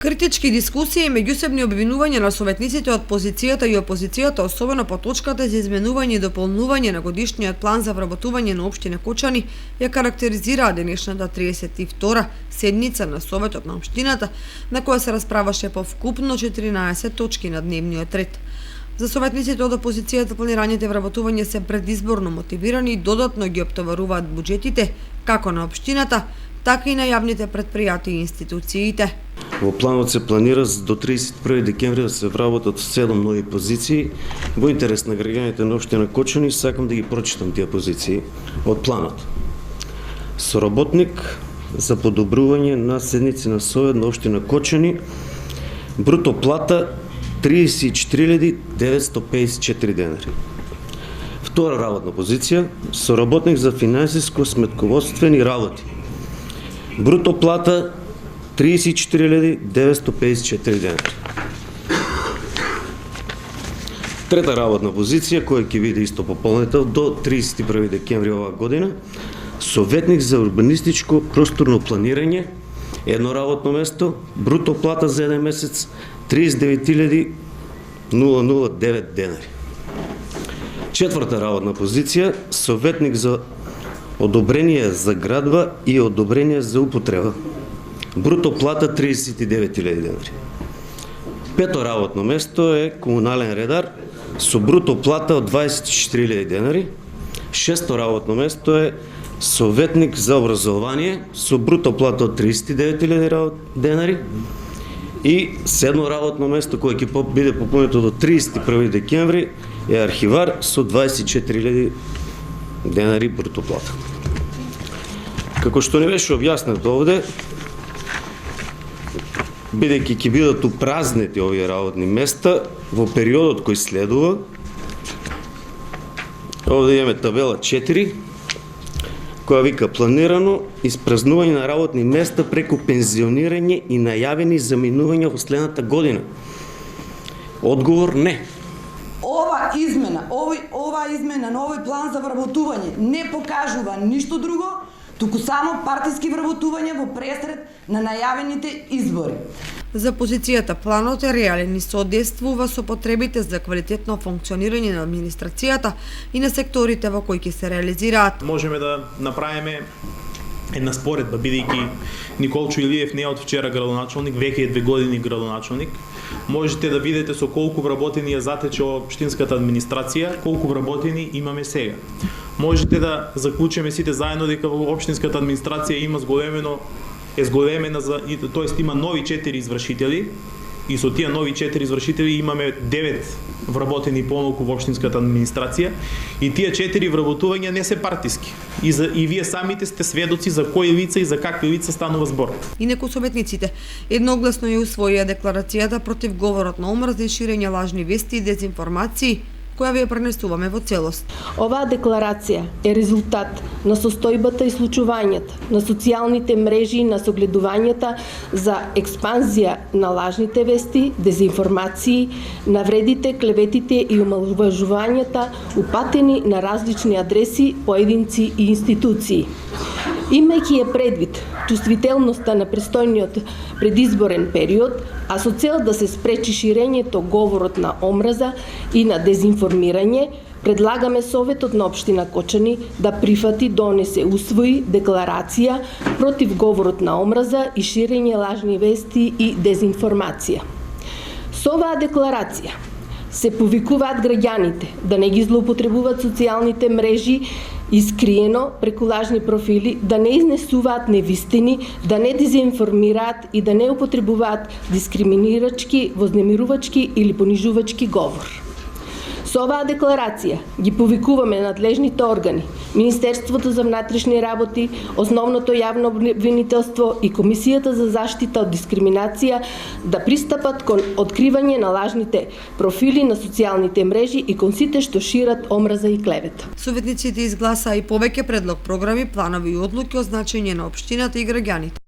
Критички дискусии и меѓусебни обвинувања на советниците од позицијата и опозицијата, особено по точката за изменување и дополнување на годишниот план за вработување на општина Кочани, ја карактеризираа денешната 32-та седница на Советот на општината, на која се расправаше по вкупно 14 точки на дневниот ред. За советниците од опозицијата планираните вработувања се предизборно мотивирани и додатно ги оптоваруваат буџетите, како на општината, така и на јавните предпријатија и институциите. Во планот се планира до 31 декември да се вработат 7 нови позиции. Во интерес на граѓаните на општина Кочани, сакам да ги прочитам тие позиции од планот. Соработник за подобрување на седници на Совет на општина Кочани, бруто плата 34.954 денари. Втора работна позиција, соработник за финансиско-сметководствени работи. Бруто плата 34.954 денари. Трета работна позиција, која ќе биде исто пополнета до 31 декември оваа година, советник за урбанистичко просторно планирање, едно работно место, бруто плата за еден месец 39.009 денари. Четврта работна позиција, советник за одобрение за градба и одобрение за употреба. Бруто плата 39.000 денари. Пето работно место е комунален редар со бруто плата од 24.000 денари. Шесто работно место е советник за образование со бруто плата од 39.000 денари. И седмо работно место кое ќе биде пополнето до 31 декември е архивар со 24.000 денари бруто плата. Како што не беше објаснето овде, бидејќи ќе бидат упразнети овие работни места во периодот кој следува, овде имаме табела 4, која вика планирано испразнување на работни места преку пензионирање и најавени заминувања во следната година. Одговор не. Ова измена на овој план за вработување не покажува ништо друго, туку само партиски вработувања во пресред на најавените избори. За позицијата планот е реален и соодействува со потребите за квалитетно функционирање на администрацијата и на секторите во кои ќе се реализираат. Можеме да направиме една споредба, бидејќи Николчо Илиев не е од вчера градоначалник, веќе е 2 години градоначалник. Можете да видите со колку вработени ја затече општинската администрација, колку вработени имаме сега. Можете да заклучиме сите заедно дека во општинската администрација има зголемена, тоест има нови 4 извршители и со тие нови 4 извршители имаме 9 вработени помалку во општинската администрација и тие 4 вработувања не се партиски. И вие самите сте сведоци за кои лица и за какви лица станува збор. Инаку советниците едногласно ја усвоија декларацијата против говорот на омраза и ширење лажни вести и дезинформации, која ви ја пренесуваме во целост. Оваа декларација е резултат на состојбата и случувањата на социјалните мрежи и на согледувањата за експанзија на лажните вести, дезинформации, навредите, клеветите и омаловажувањата упатени на различни адреси, поединци и институции. Имајќи ја предвид чувствителноста на престојниот предизборен период, а со цел да се спречи ширењето говорот на омраза и на дезинформирање, предлагаме Советот на општина Кочани да прифати, донесе, усвои декларација против говорот на омраза и ширење лажни вести и дезинформација. Со оваа декларација се повикуваат граѓаните да не ги злоупотребуваат социјалните мрежи искриено преку лажни профили, да не изнесуваат невистини, да не дезинформираат и да не употребуваат дискриминирачки, вознемирувачки или понижувачки говор. Со оваа декларација ги повикуваме надлежните органи, Министерството за внатрешни работи, Основното јавно обвинителство и Комисијата за заштита од дискриминација да пристапат кон откривање на лажните профили на социјалните мрежи и кон сите што шират омраза и клевета. Советниците изгласаа и повеќе предлог програми, планови и одлуки од значење на општината и граѓаните.